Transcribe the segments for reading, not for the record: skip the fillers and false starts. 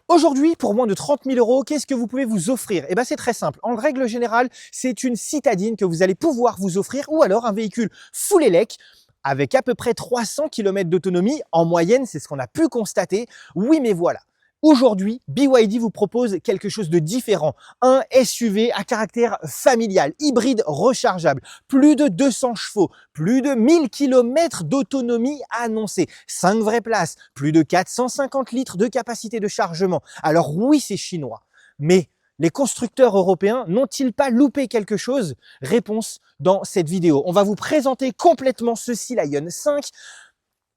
Aujourd'hui, pour moins de 30 000 €, qu'est-ce que vous pouvez vous offrir? Eh bien, c'est très simple. En règle générale, c'est une citadine que vous allez pouvoir vous offrir ou alors un véhicule full élec avec à peu près 300 km d'autonomie. En moyenne, c'est ce qu'on a pu constater. Oui, mais voilà. Aujourd'hui, BYD vous propose quelque chose de différent. Un SUV à caractère familial, hybride rechargeable, plus de 200 chevaux, plus de 1000 km d'autonomie annoncée, 5 vraies places, plus de 450 litres de capacité de chargement. Alors oui, c'est chinois, mais les constructeurs européens n'ont-ils pas loupé quelque chose? Réponse dans cette vidéo. On va vous présenter complètement ce Sea Lion 5,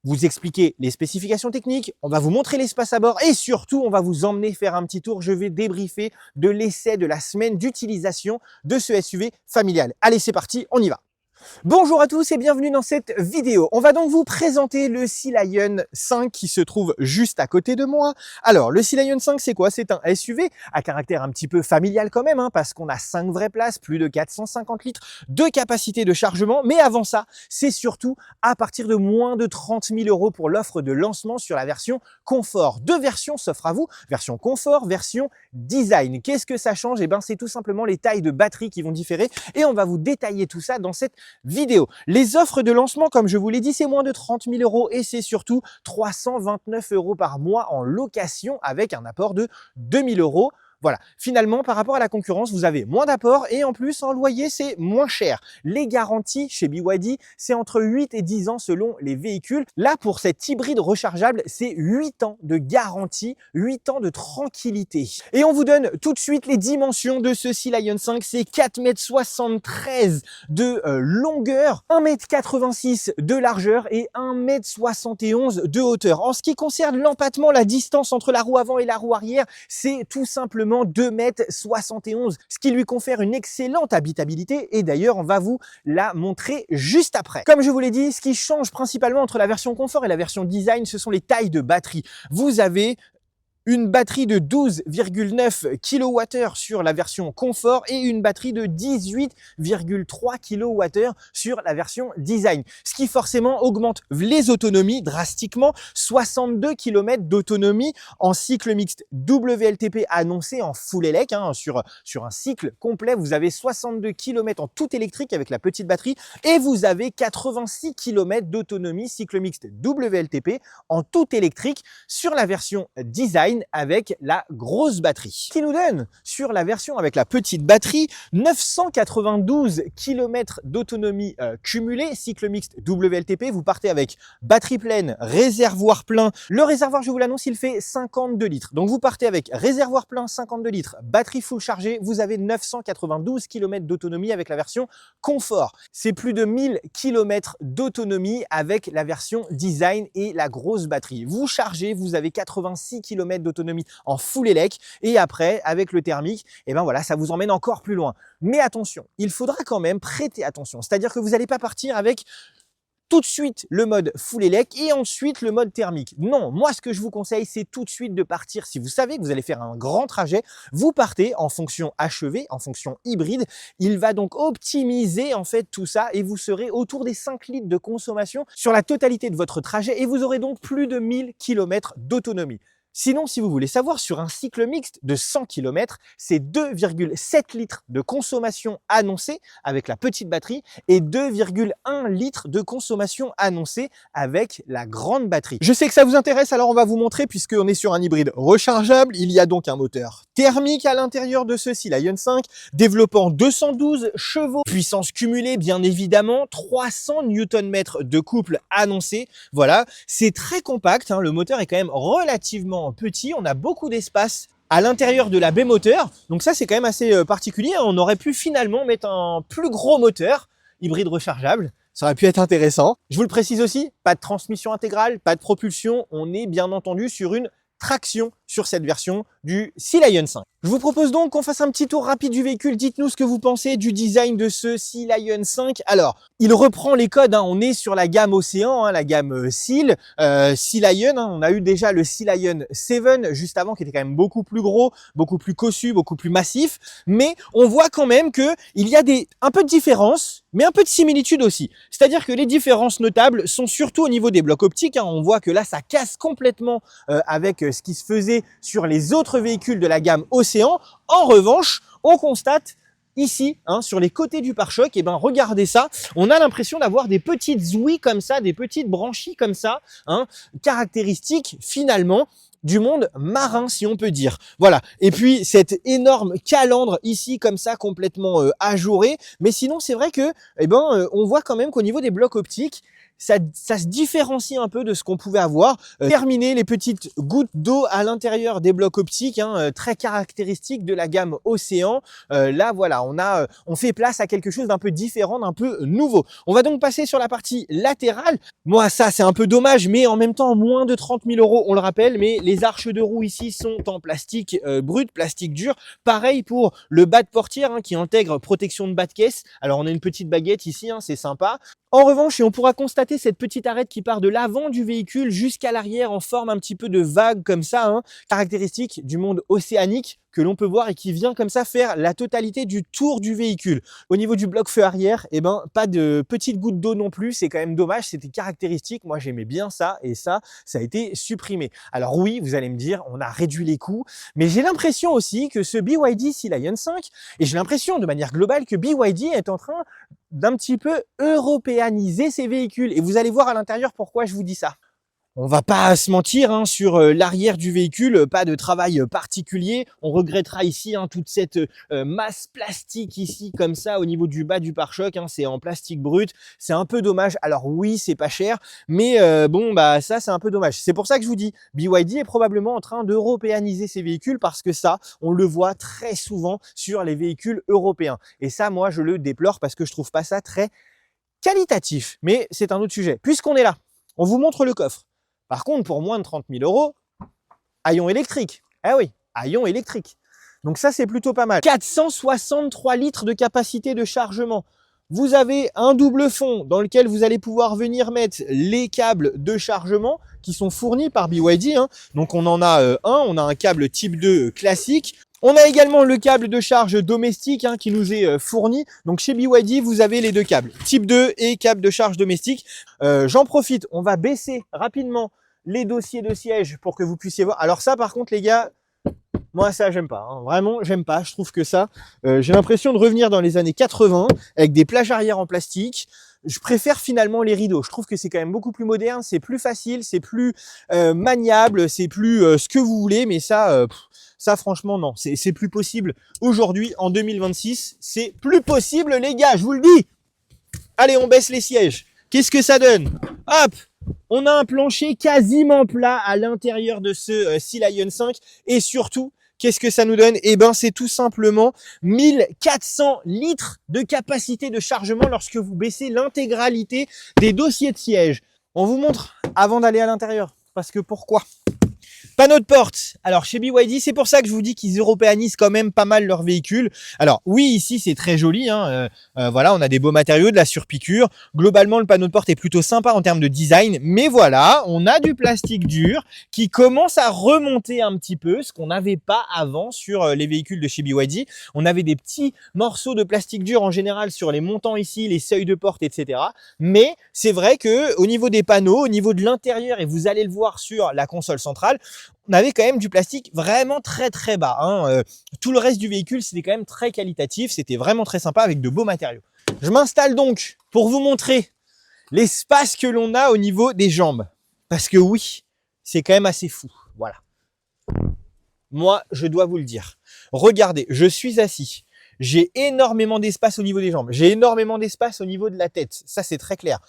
vous expliquer les spécifications techniques, on va vous montrer l'espace à bord et surtout, on va vous emmener faire un petit tour. Je vais débriefer de l'essai de la semaine d'utilisation de ce SUV familial. Allez, c'est parti, on y va. Bonjour à tous et bienvenue dans cette vidéo. On va donc vous présenter le Sea Lion 5 qui se trouve juste à côté de moi. Alors, le Sea Lion 5, c'est quoi? C'est un SUV à caractère un petit peu familial quand même, parce qu'on a 5 vraies places, plus de 450 litres de capacité de chargement. Mais avant ça, c'est surtout à partir de moins de 30 000 € pour l'offre de lancement sur la version confort. Deux versions s'offrent à vous, version confort, version design. Qu'est-ce que ça change? Eh bien, c'est tout simplement les tailles de batterie qui vont différer et on va vous détailler tout ça dans cette vidéo. Les offres de lancement, comme je vous l'ai dit, c'est moins de 30 000 € et c'est surtout 329 € par mois en location avec un apport de 2 000 €. Voilà, finalement, par rapport à la concurrence, vous avez moins d'apport et en plus, en loyer, c'est moins cher. Les garanties chez BYD, c'est entre 8 et 10 ans selon les véhicules. Là, pour cet hybride rechargeable, c'est 8 ans de garantie, 8 ans de tranquillité. Et on vous donne tout de suite les dimensions de ce Sea Lion 5. C'est 4,73 m de longueur, 1,86 m de largeur et 1,71 m de hauteur. En ce qui concerne l'empattement, la distance entre la roue avant et la roue arrière, c'est tout simplement 2,71 m, ce qui lui confère une excellente habitabilité et d'ailleurs on va vous la montrer juste après. Comme je vous l'ai dit, ce qui change principalement entre la version confort et la version design, ce sont les tailles de batterie. Vous avez une batterie de 12,9 kWh sur la version confort et une batterie de 18,3 kWh sur la version design. Ce qui forcément augmente les autonomies drastiquement. 62 km d'autonomie en cycle mixte WLTP annoncé en full élec. Sur un cycle complet, vous avez 62 km en tout électrique avec la petite batterie et vous avez 86 km d'autonomie cycle mixte WLTP en tout électrique sur la version design avec la grosse batterie. Qui nous donne sur la version avec la petite batterie 992 km d'autonomie cumulée, cycle mixte WLTP. Vous partez avec batterie pleine, réservoir plein. Le réservoir, je vous l'annonce, il fait 52 litres. Donc vous partez avec réservoir plein, 52 litres, batterie full chargée, vous avez 992 km d'autonomie avec la version confort. C'est plus de 1000 km d'autonomie avec la version design et la grosse batterie. Vous chargez, vous avez 86 km d'autonomie en full élec et après avec le thermique, et ben voilà, ça vous emmène encore plus loin. Mais attention, il faudra quand même prêter attention, c'est-à-dire que vous n'allez pas partir avec tout de suite le mode full élec et ensuite le mode thermique. Non, moi ce que je vous conseille, c'est tout de suite de partir. Si vous savez que vous allez faire un grand trajet, vous partez en fonction HEV, en fonction hybride. Il va donc optimiser en fait tout ça et vous serez autour des 5 litres de consommation sur la totalité de votre trajet et vous aurez donc plus de 1000 km d'autonomie. Sinon, si vous voulez savoir, sur un cycle mixte de 100 km, c'est 2,7 litres de consommation annoncée avec la petite batterie et 2,1 litres de consommation annoncée avec la grande batterie. Je sais que ça vous intéresse, alors on va vous montrer puisqu'on est sur un hybride rechargeable. Il y a donc un moteur thermique à l'intérieur de ce Sea Lion 5, développant 212 chevaux, puissance cumulée bien évidemment, 300 Nm de couple annoncé. Voilà, c'est très compact, le moteur est quand même relativement petit, on a beaucoup d'espace à l'intérieur de la baie moteur, donc ça c'est quand même assez particulier. On aurait pu finalement mettre un plus gros moteur hybride rechargeable, ça aurait pu être intéressant. Je vous le précise aussi, pas de transmission intégrale, pas de propulsion, on est bien entendu sur une traction sur cette version du Sea Lion 5. Je vous propose donc qu'on fasse un petit tour rapide du véhicule. Dites-nous ce que vous pensez du design de ce Sea Lion 5. Alors, il reprend les codes, on est sur la gamme Océan, la gamme Sea Lion, on a eu déjà le Sea Lion 7 juste avant qui était quand même beaucoup plus gros, beaucoup plus cossu, beaucoup plus massif, mais on voit quand même que il y a un peu de différence, mais un peu de similitude aussi. C'est-à-dire que les différences notables sont surtout au niveau des blocs optiques, on voit que là ça casse complètement avec ce qui se faisait trouver sur les autres véhicules de la gamme Océan. En revanche, on constate ici, sur les côtés du pare-choc, et ben regardez ça, on a l'impression d'avoir des petites ouïes comme ça, des petites branchies comme ça, caractéristiques finalement du monde marin, si on peut dire. Voilà. Et puis cette énorme calandre ici comme ça, complètement ajourée. Mais sinon, c'est vrai que, on voit quand même qu'au niveau des blocs optiques, ça se différencie un peu de ce qu'on pouvait avoir. Terminer les petites gouttes d'eau à l'intérieur des blocs optiques, très caractéristiques de la gamme Océan. Là, voilà, on fait place à quelque chose d'un peu différent, d'un peu nouveau. On va donc passer sur la partie latérale. Moi, ça, c'est un peu dommage, mais en même temps, moins de 30 000 €, on le rappelle. Mais les arches de roue ici sont en plastique brut, plastique dur. Pareil pour le bas de portière qui intègre protection de bas de caisse. Alors, on a une petite baguette ici, c'est sympa. En revanche, et on pourra constater cette petite arête qui part de l'avant du véhicule jusqu'à l'arrière en forme un petit peu de vague comme ça, caractéristique du monde océanique que l'on peut voir et qui vient comme ça faire la totalité du tour du véhicule. Au niveau du bloc feu arrière, pas de petites gouttes d'eau non plus, c'est quand même dommage, c'était caractéristique. Moi, j'aimais bien ça et ça a été supprimé. Alors oui, vous allez me dire, on a réduit les coûts, mais j'ai l'impression aussi que ce BYD Sea Lion 5, et j'ai l'impression de manière globale que BYD est en train d'un petit peu européaniser ces véhicules. Et vous allez voir à l'intérieur pourquoi je vous dis ça. On va pas se mentir, sur l'arrière du véhicule, pas de travail particulier. On regrettera ici toute cette masse plastique ici comme ça au niveau du bas du pare-choc. C'est en plastique brut. C'est un peu dommage. Alors oui, c'est pas cher, mais ça c'est un peu dommage. C'est pour ça que je vous dis, BYD est probablement en train d'européaniser ses véhicules parce que ça, on le voit très souvent sur les véhicules européens. Et ça, moi, je le déplore parce que je trouve pas ça très qualitatif. Mais c'est un autre sujet. Puisqu'on est là, on vous montre le coffre. Par contre, pour moins de 30 000 €, haillons électrique. Ah oui, haillons électrique. Donc ça, c'est plutôt pas mal. 463 litres de capacité de chargement. Vous avez un double fond dans lequel vous allez pouvoir venir mettre les câbles de chargement qui sont fournis par BYD. Donc on en a on a un câble type 2 classique. On a également le câble de charge domestique qui nous est fourni. Donc chez BYD, vous avez les deux câbles, type 2 et câble de charge domestique. J'en profite, on va baisser rapidement les dossiers de siège pour que vous puissiez voir. Alors ça, par contre, les gars, moi ça j'aime pas. Vraiment, j'aime pas. Je trouve que ça, j'ai l'impression de revenir dans les années 80 avec des plages arrière en plastique. Je préfère finalement les rideaux. Je trouve que c'est quand même beaucoup plus moderne, c'est plus facile, c'est plus maniable, c'est plus ce que vous voulez. Mais ça, franchement, non. C'est plus possible. Aujourd'hui, en 2026, c'est plus possible, les gars, je vous le dis. Allez, on baisse les sièges. Qu'est-ce que ça donne? Hop! On a un plancher quasiment plat à l'intérieur de ce Sea Lion 5. Et surtout, qu'est-ce que ça nous donne? C'est tout simplement 1400 litres de capacité de chargement lorsque vous baissez l'intégralité des dossiers de siège. On vous montre avant d'aller à l'intérieur. Parce que pourquoi? Panneau de porte. Alors chez BYD, c'est pour ça que je vous dis qu'ils européanisent quand même pas mal leurs véhicules. Alors oui, ici c'est très joli. Voilà, on a des beaux matériaux, de la surpiqûre. Globalement, le panneau de porte est plutôt sympa en termes de design. Mais voilà, on a du plastique dur qui commence à remonter un petit peu, ce qu'on n'avait pas avant sur les véhicules de chez BYD. On avait des petits morceaux de plastique dur en général sur les montants ici, les seuils de porte, etc. Mais c'est vrai que au niveau des panneaux, au niveau de l'intérieur, et vous allez le voir sur la console centrale, on avait quand même du plastique vraiment très très bas. Tout le reste du véhicule, c'était quand même très qualitatif. C'était vraiment très sympa avec de beaux matériaux. Je m'installe donc pour vous montrer l'espace que l'on a au niveau des jambes. Parce que oui, c'est quand même assez fou. Voilà. Moi, je dois vous le dire. Regardez, je suis assis. J'ai énormément d'espace au niveau des jambes. J'ai énormément d'espace au niveau de la tête. Ça, c'est très clair.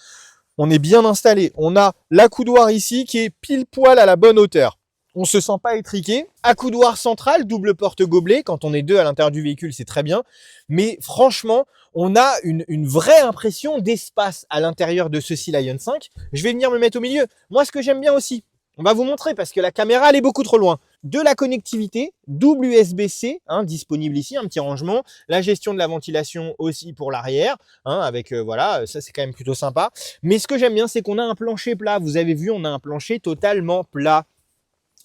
On est bien installé. On a l'accoudoir ici qui est pile poil à la bonne hauteur. On se sent pas étriqué. Accoudoir central, double porte gobelet. Quand on est deux à l'intérieur du véhicule, c'est très bien. Mais franchement, on a une vraie impression d'espace à l'intérieur de ce Sea Lion 5. Je vais venir me mettre au milieu. Moi, ce que j'aime bien aussi, on va vous montrer parce que la caméra, elle est beaucoup trop loin. De la connectivité, double USB-C, disponible ici, un petit rangement. La gestion de la ventilation aussi pour l'arrière, avec voilà, ça c'est quand même plutôt sympa. Mais ce que j'aime bien, c'est qu'on a un plancher plat. Vous avez vu, on a un plancher totalement plat.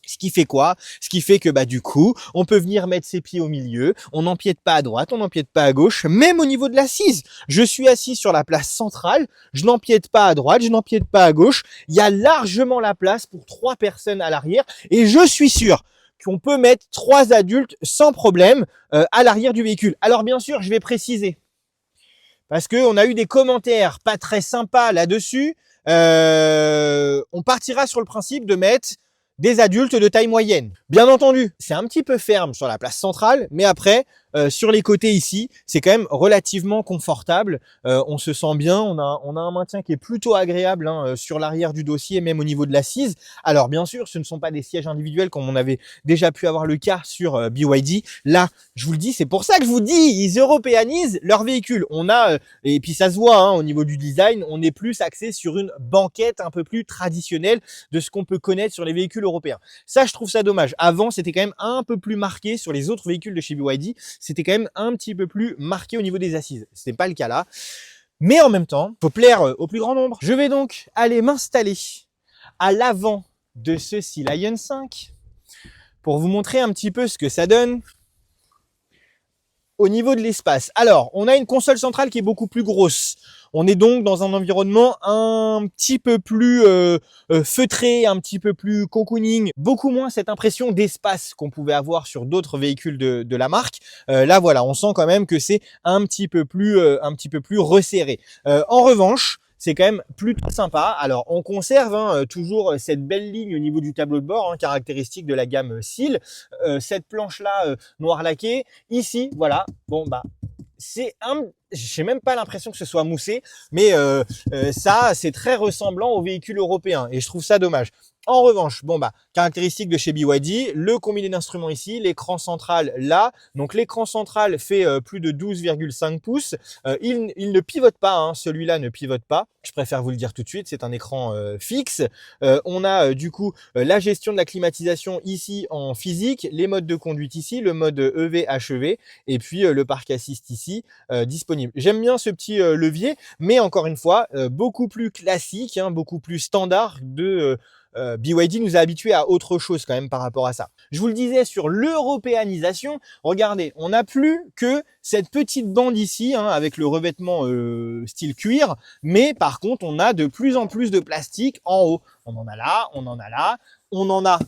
Ce qui fait quoi? Ce qui fait que du coup, on peut venir mettre ses pieds au milieu, on n'empiète pas à droite, on n'empiète pas à gauche, même au niveau de l'assise. Je suis assis sur la place centrale, je n'empiète pas à droite, je n'empiète pas à gauche. Il y a largement la place pour 3 personnes à l'arrière et je suis sûr qu'on peut mettre 3 adultes sans problème à l'arrière du véhicule. Alors bien sûr, je vais préciser, parce qu'on a eu des commentaires pas très sympas là-dessus. On partira sur le principe de mettre des adultes de taille moyenne. Bien entendu, c'est un petit peu ferme sur la place centrale, mais après, sur les côtés ici, c'est quand même relativement confortable. On se sent bien, on a un maintien qui est plutôt agréable sur l'arrière du dossier, même au niveau de l'assise. Alors bien sûr, ce ne sont pas des sièges individuels comme on avait déjà pu avoir le cas sur BYD. Là, je vous le dis, c'est pour ça que je vous dis, ils européanisent leur véhicule. On a, et puis ça se voit au niveau du design, on est plus axé sur une banquette un peu plus traditionnelle de ce qu'on peut connaître sur les véhicules européens. Ça, je trouve ça dommage. Avant, c'était quand même un peu plus marqué sur les autres véhicules de chez BYD. C'était quand même un petit peu plus marqué au niveau des assises. Ce n'est pas le cas là. Mais en même temps, il faut plaire au plus grand nombre. Je vais donc aller m'installer à l'avant de ce Sea Lion 5 pour vous montrer un petit peu ce que ça donne au niveau de l'espace. Alors, on a une console centrale qui est beaucoup plus grosse. On est donc dans un environnement un petit peu plus feutré, un petit peu plus cocooning, beaucoup moins cette impression d'espace qu'on pouvait avoir sur d'autres véhicules de la marque. Là, voilà, on sent quand même que c'est un petit peu plus resserré. En revanche, c'est quand même plutôt sympa. Alors, on conserve toujours cette belle ligne au niveau du tableau de bord, caractéristique de la gamme Seal. Cette planche-là noir laqué. Ici, voilà, bon bah, j'ai même pas l'impression que ce soit moussé, mais ça, c'est très ressemblant aux véhicules européens et je trouve ça dommage. En revanche, bon bah, caractéristique de chez BYD, le combiné d'instruments ici, l'écran central là. Donc l'écran central fait plus de 12,5 pouces. Il ne pivote pas, celui-là ne pivote pas. Je préfère vous le dire tout de suite, c'est un écran fixe. On a du coup la gestion de la climatisation ici en physique, les modes de conduite ici, le mode EV, HEV et puis le parc assist ici disponible. J'aime bien ce petit levier, mais encore une fois, beaucoup plus classique, beaucoup plus standard de BYD nous a habitués à autre chose quand même par rapport à ça. Je vous le disais sur l'européanisation, regardez, on n'a plus que cette petite bande ici avec le revêtement style cuir, mais par contre on a de plus en plus de plastique en haut. On en a là, on en a là, on en a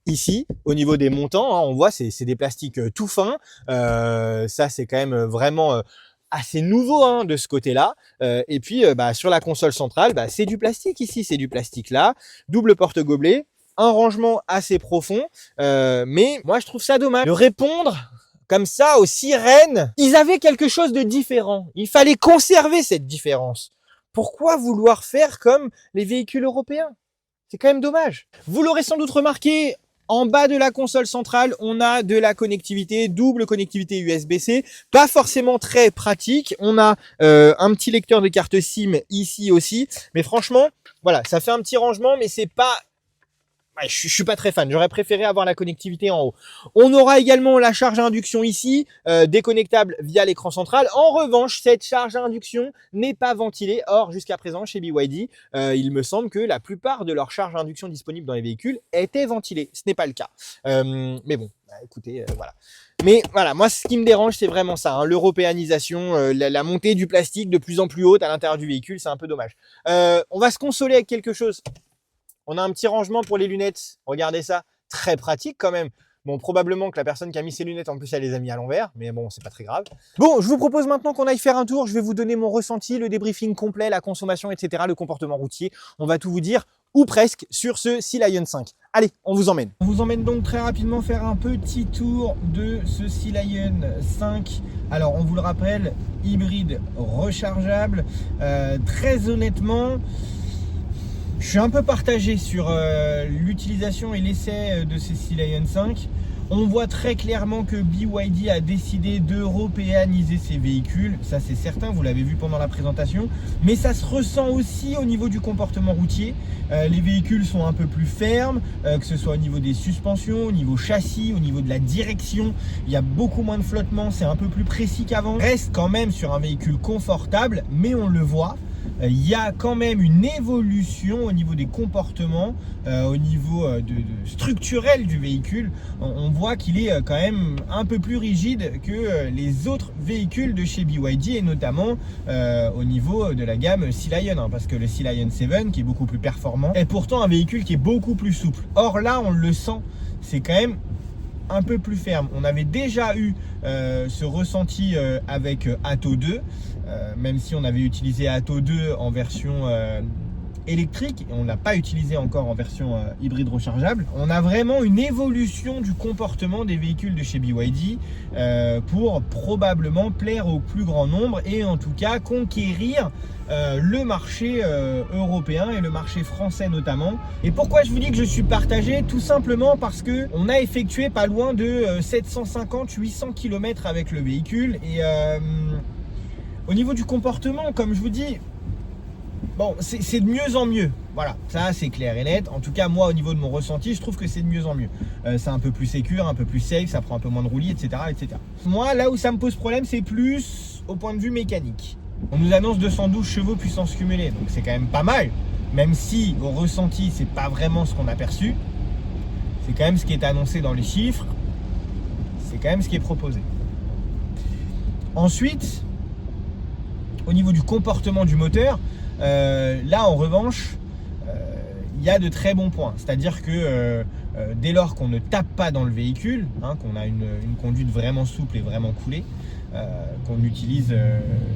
ici au niveau des montants, on voit c'est des plastiques tout fins. Ça c'est quand même vraiment assez nouveau de ce côté-là. Et puis sur la console centrale, c'est du plastique ici, c'est du plastique là, double porte-gobelet, un rangement assez profond. Mais moi je trouve ça dommage de répondre comme ça aux sirènes. Ils avaient quelque chose de différent. Il fallait conserver cette différence. Pourquoi vouloir faire comme les véhicules européens? C'est quand même dommage. Vous l'aurez sans doute remarqué, en bas de la console centrale, on a de la connectivité, double connectivité USB-C, pas forcément très pratique. On a un petit lecteur de carte SIM ici aussi, mais franchement, voilà, ça fait un petit rangement, mais c'est pas... Ouais, je suis pas très fan, j'aurais préféré avoir la connectivité en haut. On aura également la charge à induction ici, déconnectable via l'écran central. En revanche, cette charge à induction n'est pas ventilée. Or, jusqu'à présent, chez BYD, il me semble que la plupart de leurs charges à induction disponibles dans les véhicules étaient ventilées. Ce n'est pas le cas. Mais bon, écoutez, voilà. Mais voilà, moi, ce qui me dérange, c'est vraiment ça, l'européanisation, la montée du plastique de plus en plus haute à l'intérieur du véhicule, c'est un peu dommage. On va se consoler avec quelque chose. On a un petit rangement pour les lunettes. Regardez ça, très pratique quand même. Bon, probablement que la personne qui a mis ses lunettes, en plus, elle les a mis à l'envers, mais bon, c'est pas très grave. Bon, je vous propose maintenant qu'on aille faire un tour. Je vais vous donner mon ressenti, le débriefing complet, la consommation, etc., le comportement routier. On va tout vous dire, ou presque, sur ce Sea Lion 5. Allez, on vous emmène. On vous emmène donc très rapidement faire un petit tour de ce Sea Lion 5. Alors, on vous le rappelle, hybride rechargeable. Très honnêtement... Je suis un peu partagé sur l'utilisation et l'essai de ces Sea Lion 5. On voit très clairement que BYD a décidé d'européaniser ses véhicules. Ça, c'est certain, vous l'avez vu pendant la présentation. Mais ça se ressent aussi au niveau du comportement routier. Les véhicules sont un peu plus fermes, que ce soit au niveau des suspensions, au niveau châssis, au niveau de la direction. Il y a beaucoup moins de flottement, c'est un peu plus précis qu'avant. Reste quand même sur un véhicule confortable, mais on le voit. Il y a quand même une évolution au niveau des comportements, au niveau structurel du véhicule. On voit qu'il est quand même un peu plus rigide que les autres véhicules de chez BYD et notamment au niveau de la gamme Sea Lion, parce que le Sea Lion 7 qui est beaucoup plus performant est pourtant un véhicule qui est beaucoup plus souple. Or là on le sent, c'est quand même un peu plus ferme. On avait déjà eu ce ressenti avec Atto 2, même si on avait utilisé Atto 2 en version électrique et on ne l'a pas utilisé encore en version hybride rechargeable. On a vraiment une évolution du comportement des véhicules de chez BYD pour probablement plaire au plus grand nombre et en tout cas conquérir le marché européen et le marché français notamment. Et pourquoi je vous dis que je suis partagé? Tout simplement parce que on a effectué pas loin de 750-800 km avec le véhicule et au niveau du comportement, comme je vous dis, bon, c'est de mieux en mieux. Voilà, ça c'est clair et net. En tout cas, moi, au niveau de mon ressenti, je trouve que c'est de mieux en mieux. C'est un peu plus sécure, un peu plus safe, ça prend un peu moins de roulis, etc., etc. Moi, là où ça me pose problème, c'est plus au point de vue mécanique. On nous annonce 212 chevaux puissance cumulée, donc c'est quand même pas mal. Même si au ressenti, c'est pas vraiment ce qu'on a perçu. C'est quand même ce qui est annoncé dans les chiffres. C'est quand même ce qui est proposé. Ensuite, au niveau du comportement du moteur, là en revanche, il y a de très bons points. C'est-à-dire que dès lors qu'on ne tape pas dans le véhicule, qu'on a une conduite vraiment souple et vraiment coulée, qu'on utilise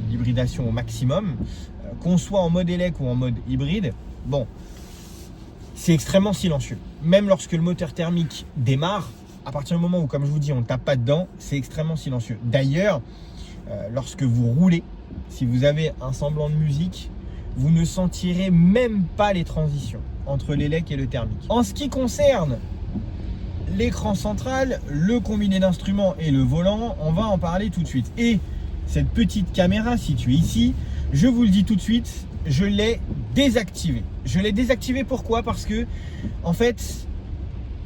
l'hybridation au maximum, qu'on soit en mode élec ou en mode hybride, bon, c'est extrêmement silencieux. Même lorsque le moteur thermique démarre, à partir du moment où, comme je vous dis, on ne tape pas dedans, c'est extrêmement silencieux. D'ailleurs, lorsque vous roulez, si vous avez un semblant de musique, vous ne sentirez même pas les transitions entre l'élec et le thermique. En ce qui concerne l'écran central, le combiné d'instruments et le volant, on va en parler tout de suite. Et cette petite caméra située ici, je vous le dis tout de suite, je l'ai désactivée. Je l'ai désactivée pourquoi? Parce que, en fait,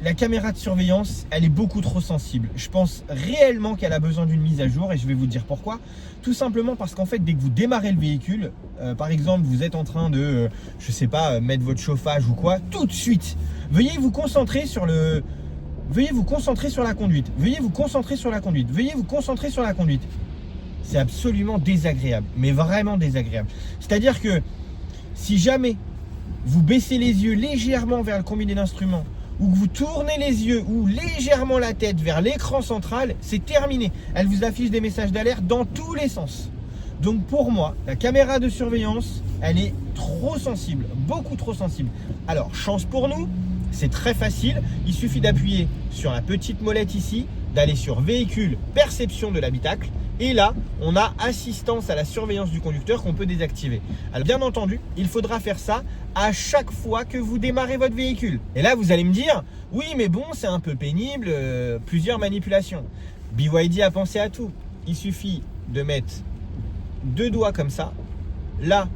la caméra de surveillance, elle est beaucoup trop sensible. Je pense réellement qu'elle a besoin d'une mise à jour et je vais vous dire pourquoi. Tout simplement parce qu'en fait, dès que vous démarrez le véhicule, par exemple, vous êtes en train de, je sais pas, mettre votre chauffage ou quoi, tout de suite, veuillez vous concentrer sur la conduite. Veuillez vous concentrer sur la conduite. Veuillez vous concentrer sur la conduite. C'est absolument désagréable, mais vraiment désagréable. C'est-à-dire que si jamais vous baissez les yeux légèrement vers le combiné d'instruments, ou que vous tournez les yeux ou légèrement la tête vers l'écran central, c'est terminé. Elle vous affiche des messages d'alerte dans tous les sens. Donc pour moi, la caméra de surveillance, elle est trop sensible, beaucoup trop sensible. Alors, chance pour nous, c'est très facile. Il suffit d'appuyer sur la petite molette ici, d'aller sur véhicule, perception de l'habitacle. Et là, on a assistance à la surveillance du conducteur qu'on peut désactiver. Alors bien entendu, il faudra faire ça à chaque fois que vous démarrez votre véhicule. Et là, vous allez me dire, oui, mais bon, c'est un peu pénible, plusieurs manipulations. BYD a pensé à tout. Il suffit de mettre 2 doigts comme ça. Là,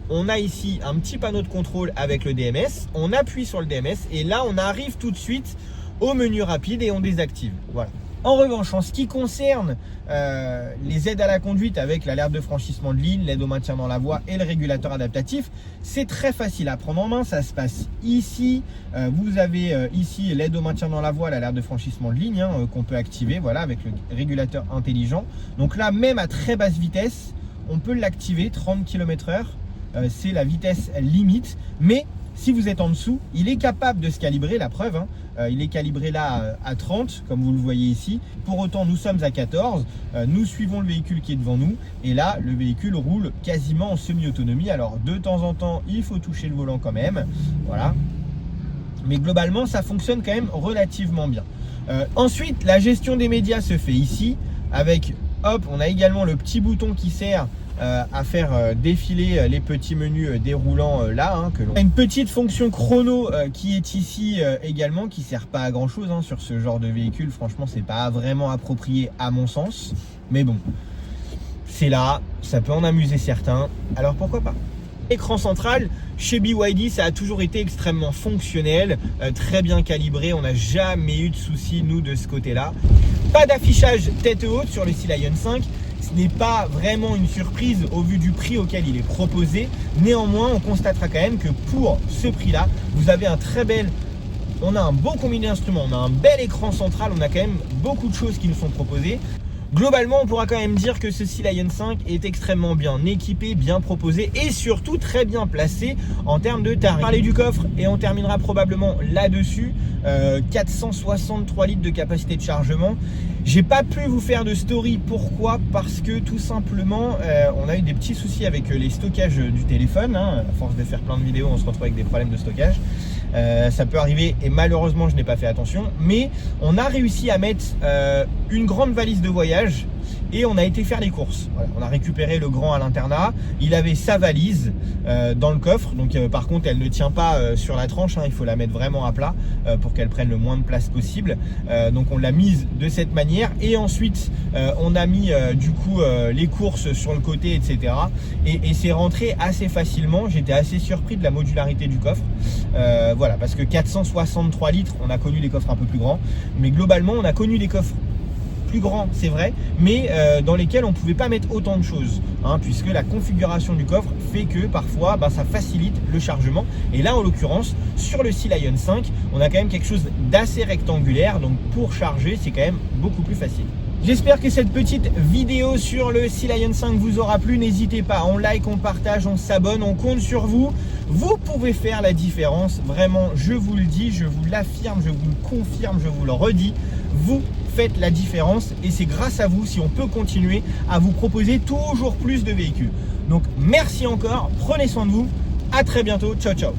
on a ici un petit panneau de contrôle avec le DMS. On appuie sur le DMS et là, on arrive tout de suite au menu rapide et on désactive. Voilà. En revanche, en ce qui concerne les aides à la conduite avec l'alerte de franchissement de ligne, l'aide au maintien dans la voie et le régulateur adaptatif, c'est très facile à prendre en main. Ça se passe ici. Vous avez ici l'aide au maintien dans la voie, l'alerte de franchissement de ligne qu'on peut activer, voilà, avec le régulateur intelligent. Donc là, même à très basse vitesse, on peut l'activer, 30 km/h. C'est la vitesse limite. Mais si vous êtes en dessous, il est capable de se calibrer, la preuve. Il est calibré là à 30, comme vous le voyez ici. Pour autant, nous sommes à 14. Nous suivons le véhicule qui est devant nous. Et là, le véhicule roule quasiment en semi-autonomie. Alors, de temps en temps, il faut toucher le volant quand même. Voilà. Mais globalement, ça fonctionne quand même relativement bien. Ensuite, la gestion des médias se fait ici. Avec, hop, on a également le petit bouton qui sert à faire défiler les petits menus déroulants là. Que l'on a une petite fonction chrono qui est ici également, qui sert pas à grand chose sur ce genre de véhicule. Franchement, c'est pas vraiment approprié à mon sens, mais bon, c'est là, ça peut en amuser certains, alors pourquoi pas. Écran central, chez BYD, ça a toujours été extrêmement fonctionnel, très bien calibré. On n'a jamais eu de soucis, nous, de ce côté-là. Pas d'affichage tête haute sur le Sea Lion 5. Ce n'est pas vraiment une surprise au vu du prix auquel il est proposé. Néanmoins, on constatera quand même que pour ce prix-là, vous avez on a un beau combiné d'instruments, on a un bel écran central, on a quand même beaucoup de choses qui nous sont proposées. Globalement, on pourra quand même dire que ce Sea Lion 5 est extrêmement bien équipé, bien proposé et surtout très bien placé en termes de tarifs. On va parler du coffre et on terminera probablement là-dessus. 463 litres de capacité de chargement. J'ai pas pu vous faire de story. Pourquoi? Parce que tout simplement, on a eu des petits soucis avec les stockages du téléphone. À force de faire plein de vidéos, on se retrouve avec des problèmes de stockage. Ça peut arriver et malheureusement je n'ai pas fait attention, mais on a réussi à mettre une grande valise de voyage et on a été faire les courses. Voilà, on a récupéré le grand à l'internat, il avait sa valise dans le coffre, donc par contre elle ne tient pas sur la tranche, il faut la mettre vraiment à plat pour qu'elle prenne le moins de place possible, donc on l'a mise de cette manière et ensuite on a mis du coup les courses sur le côté, etc. et c'est rentré assez facilement. J'étais assez surpris de la modularité du coffre, voilà, parce que 463 litres, on a connu des coffres un peu plus grands, mais globalement on a connu des coffres plus grands, c'est vrai, mais dans lesquels on ne pouvait pas mettre autant de choses, puisque la configuration du coffre fait que parfois ça facilite le chargement. Et là en l'occurrence sur le Sea Lion 5 on a quand même quelque chose d'assez rectangulaire, donc pour charger c'est quand même beaucoup plus facile. J'espère que cette petite vidéo sur le Sea Lion 5 vous aura plu. N'hésitez pas, on like, on partage, on s'abonne, on compte sur vous. Vous pouvez faire la différence, vraiment, je vous le dis, je vous l'affirme, je vous le confirme, je vous le redis. Vous faites la différence et c'est grâce à vous si on peut continuer à vous proposer toujours plus de véhicules. Donc merci encore, prenez soin de vous, à très bientôt, ciao ciao.